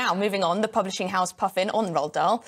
Now, moving on, the publishing house Puffin on Roald Dahl,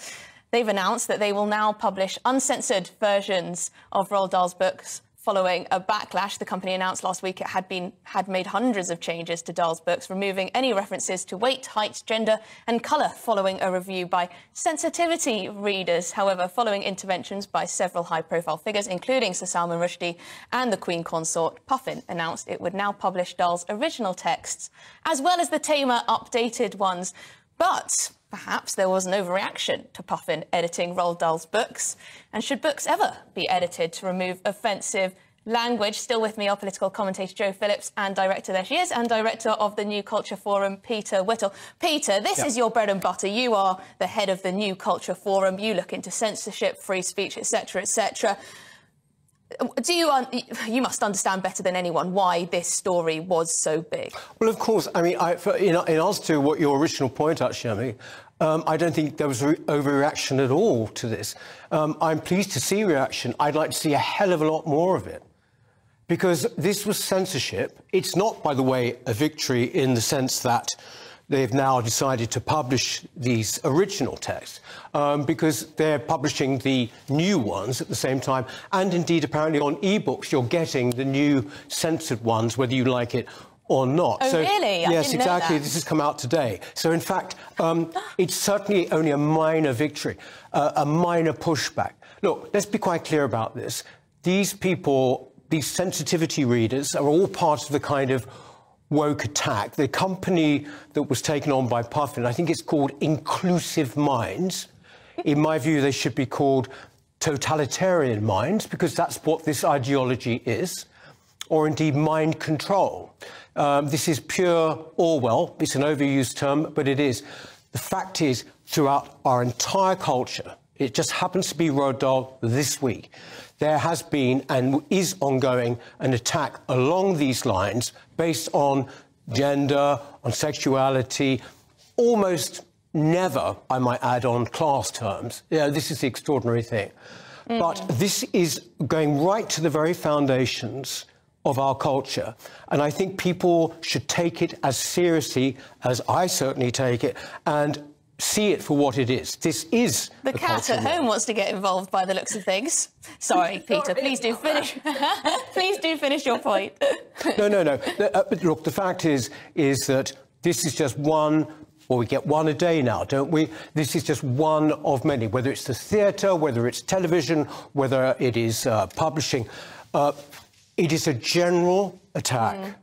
they've announced that they will now publish uncensored versions of Roald Dahl's books following a backlash. The company announced last week it had made hundreds of changes to Dahl's books, removing any references to weight, height, gender and colour following a review by sensitivity readers. However, following interventions by several high-profile figures, including Sir Salman Rushdie and the Queen Consort, Puffin announced it would now publish Dahl's original texts, as well as the tamer updated ones. But perhaps there was an overreaction to Puffin editing Roald Dahl's books. And should books ever be edited to remove offensive language? Still with me are political commentator Jo Phillips and director, there she is, and director of the New Culture Forum, Peter Whittle. Peter, this is your bread and butter. You are the head of the New Culture Forum. You look into censorship, free speech, etc., etc. You must understand better than anyone why this story was so big. Well, of course. I mean, in answer to what your original point out, Shami, I don't think there was overreaction at all to this. I'm pleased to see reaction. I'd like to see a hell of a lot more of it. Because this was censorship. It's not, by the way, a victory in the sense that they've now decided to publish these original texts because they're publishing the new ones at the same time. And indeed, apparently on e-books, you're getting the new censored ones, whether you like it or not. Oh, so, really? Yes, exactly. This has come out today. So, in fact, it's certainly only a minor victory, a minor pushback. Look, let's be quite clear about this. These people, these sensitivity readers, are all part of the kind of woke attack. The company that was taken on by Puffin, I think it's called Inclusive Minds. In my view, they should be called Totalitarian Minds, because that's what this ideology is, or indeed mind control. This is pure Orwell. It's an overused term, but it is. The fact is, throughout our entire culture, it just happens to be Roald Dahl this week, there has been and is ongoing an attack along these lines based on gender, on sexuality, almost never, I might add, on class terms. Yeah, this is the extraordinary thing. But this is going right to the very foundations of our culture. And I think people should take it as seriously as I certainly take it and see it for what it is. This is the cat at home wants to get involved by the looks of things. Sorry, Peter, please do finish. Please do finish your point. No. Look, the fact is that this is just one, or we get one a day now, don't we? This is just one of many, whether it's the theatre, whether it's television, whether it is publishing. It is a general attack,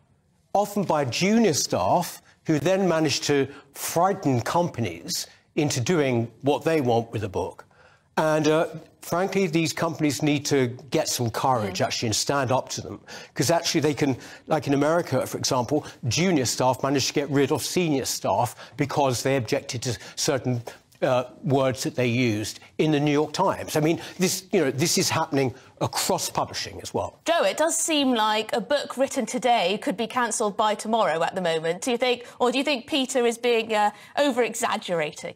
often by junior staff, who then manage to frighten companies into doing what they want with a book. And frankly, these companies need to get some courage, actually, and stand up to them. Because actually they can, like in America, for example, junior staff managed to get rid of senior staff because they objected to certain words that they used in the New York Times. I mean, this is happening across publishing as well. Jo, it does seem like a book written today could be cancelled by tomorrow at the moment. Do you think Peter is being over-exaggerating?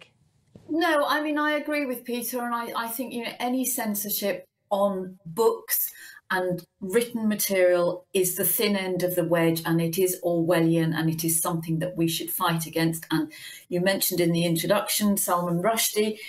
No, I mean, I agree with Peter, and I think, any censorship on books and written material is the thin end of the wedge, and it is Orwellian, and it is something that we should fight against. And you mentioned in the introduction Salman Rushdie,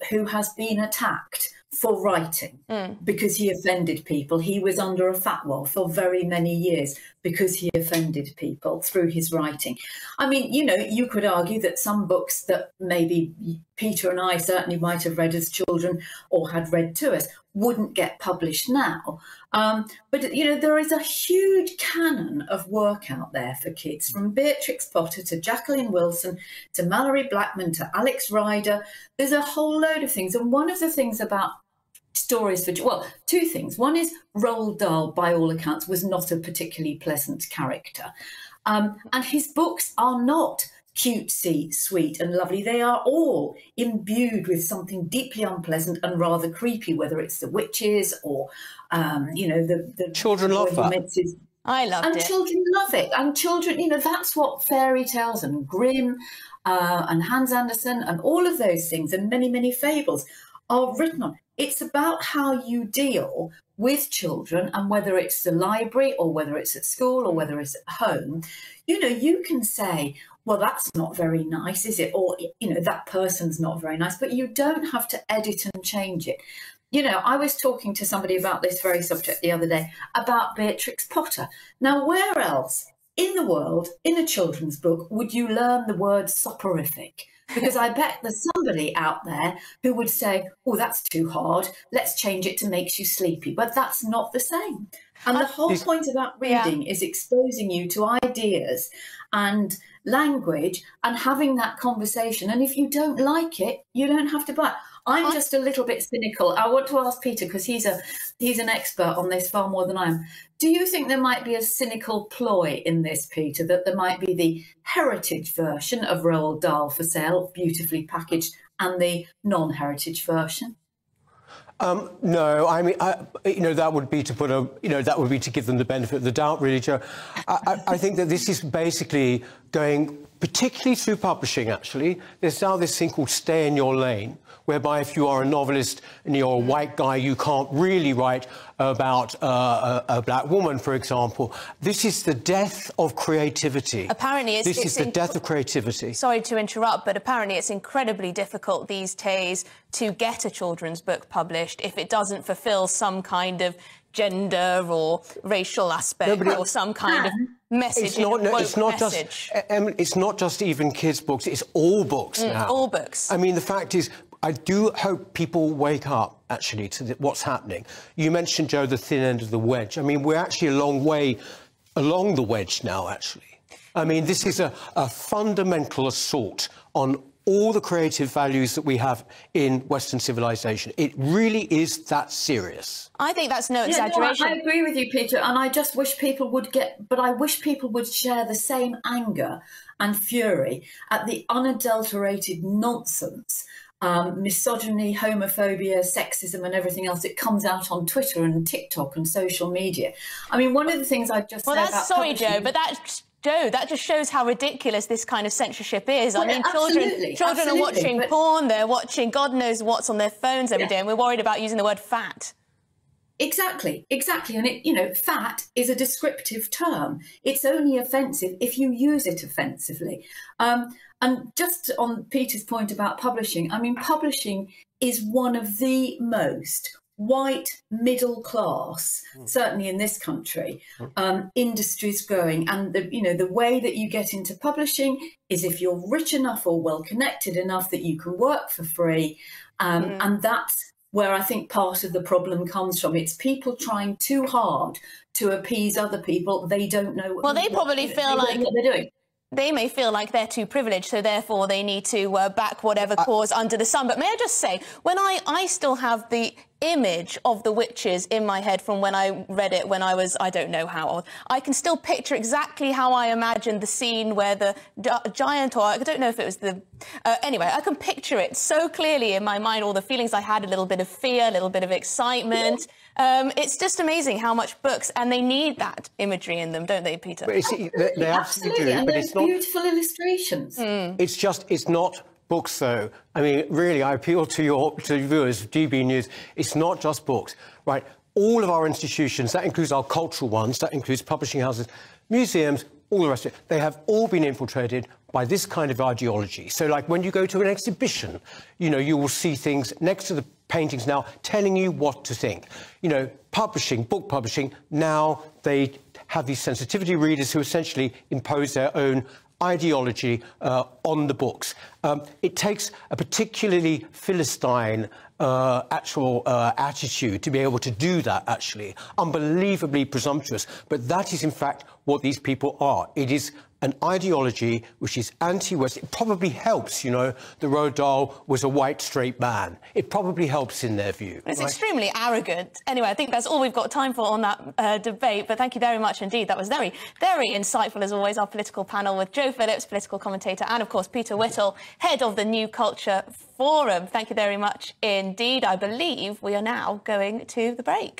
who has been attacked for writing because he offended people. He was under a fatwa for very many years because he offended people through his writing. I mean, you could argue that some books that maybe Peter and I certainly might have read as children or had read to us wouldn't get published now. But, there is a huge canon of work out there for kids, from Beatrix Potter to Jacqueline Wilson to Mallory Blackman to Alex Rider. There's a whole load of things. And one of the things about stories for, well, two things. One is Roald Dahl, by all accounts, was not a particularly pleasant character. And his books are not cutesy, sweet and lovely. They are all imbued with something deeply unpleasant and rather creepy, whether it's the witches or, the children love that. I loved it. And children love it. And children, that's what fairy tales and Grimm and Hans Andersen and all of those things and many, many fables are written on. It's about how you deal with children, and whether it's the library or whether it's at school or whether it's at home, you can say, well, that's not very nice, is it? Or, that person's not very nice, but you don't have to edit and change it. I was talking to somebody about this very subject the other day, about Beatrix Potter. Now, where else in the world, in a children's book, would you learn the word soporific? Because I bet there's somebody out there who would say, oh, that's too hard, let's change it to makes you sleepy. But that's not the same. And the whole point about reading is exposing you to ideas and language and having that conversation. And if you don't like it, you don't have to buy it. I'm just a little bit cynical. I want to ask Peter, because he's an expert on this far more than I am. Do you think there might be a cynical ploy in this, Peter, that there might be the heritage version of Roald Dahl for sale, beautifully packaged, and the non-heritage version? No, I mean, that would be to put that would be to give them the benefit of the doubt, really, Joe. I think that this is basically going, particularly through publishing, actually. There's now this thing called stay in your lane, whereby if you are a novelist and you're a white guy, you can't really write about a black woman, for example. This is the death of creativity. Apparently, this is the death of creativity. Sorry to interrupt, but apparently it's incredibly difficult these days to get a children's book published if it doesn't fulfil some kind of gender or racial aspect or some kind of message. It's not just even kids' books. It's all books now. All books. I mean, the fact is, I do hope people wake up, actually, to what's happening. You mentioned, Joe, the thin end of the wedge. I mean, we're actually a long way along the wedge now, actually. I mean, this is a fundamental assault on all the creative values that we have in Western civilization. It really is that serious. I think that's no exaggeration. I agree with you, Peter, and I just wish people would I wish people would share the same anger and fury at the unadulterated nonsense, misogyny, homophobia, sexism and everything else that comes out on Twitter and TikTok and social media. I mean, one of the things I've just said about sorry, Joe, but that just shows how ridiculous this kind of censorship is. Well, I mean, children are watching porn, they're watching God knows what's on their phones every day, and we're worried about using the word fat. Exactly. And fat is a descriptive term. It's only offensive if you use it offensively. And just on Peter's point about publishing, I mean, publishing is one of the most white middle class, certainly in this country, industries growing. And the way that you get into publishing is if you're rich enough or well connected enough that you can work for free, and that's where I think part of the problem comes from. It's people trying too hard to appease other people. They don't know what they probably feel like what they're doing. They may feel like they're too privileged, so therefore they need to back whatever cause under the sun. But may I just say, when I still have the image of the witches in my head from when I read it when I was, I don't know how old. I can still picture exactly how I imagined the scene where the giant, or I don't know if it was the... anyway, I can picture it so clearly in my mind, all the feelings I had, a little bit of fear, a little bit of excitement. It's just amazing how much books, and they need that imagery in them, don't they, Peter? But they absolutely do. And but it's not beautiful illustrations. It's not books, though. I mean, really, I appeal to your viewers of GB News. It's not just books, right? All of our institutions, that includes our cultural ones, that includes publishing houses, museums, all the rest of it, they have all been infiltrated by this kind of ideology. So, like, when you go to an exhibition, you will see things next to the paintings now telling you what to think. Publishing, book publishing, now they have these sensitivity readers who essentially impose their own ideology on the books. It takes a particularly Philistine attitude to be able to do that, actually. Unbelievably presumptuous. But that is, in fact, what these people are. It is an ideology which is anti-West. It probably helps, that Roald Dahl was a white, straight man. It probably helps in their view. It's extremely arrogant. Anyway, I think that's all we've got time for on that debate, but thank you very much indeed. That was very, very insightful, as always, our political panel with Joe Phillips, political commentator, and, of course, Peter Whittle, head of the New Culture Forum. Thank you very much indeed. I believe we are now going to the break.